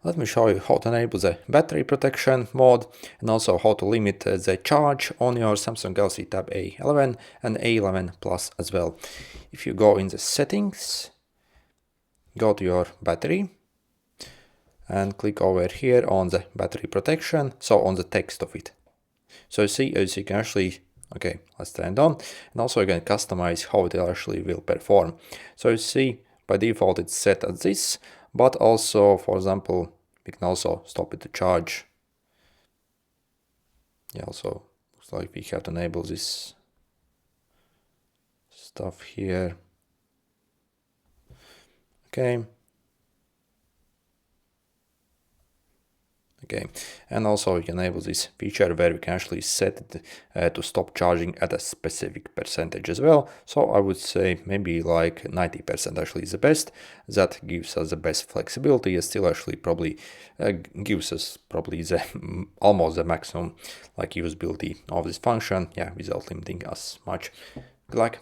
Let me show you how to enable the battery protection mode and also how to limit the charge on your Samsung Galaxy Tab A11 and A11 Plus as well. If you go in the settings, go to your battery and click over here on the battery protection, so on the text of it. So you see, as you can actually, okay, let's turn it on, and also you can customize how it actually will perform. So you see, by default it's set as this, but also, for example, we can also stop it to charge. Yeah, also looks like we have to enable this stuff here. Okay. Okay, and also you can enable this feature where we can actually set it to stop charging at a specific percentage as well. So I would say maybe like 90% actually is the best. That gives us the best flexibility and still actually probably gives us probably the almost the maximum like usability of this function, yeah, without limiting us much. Good luck.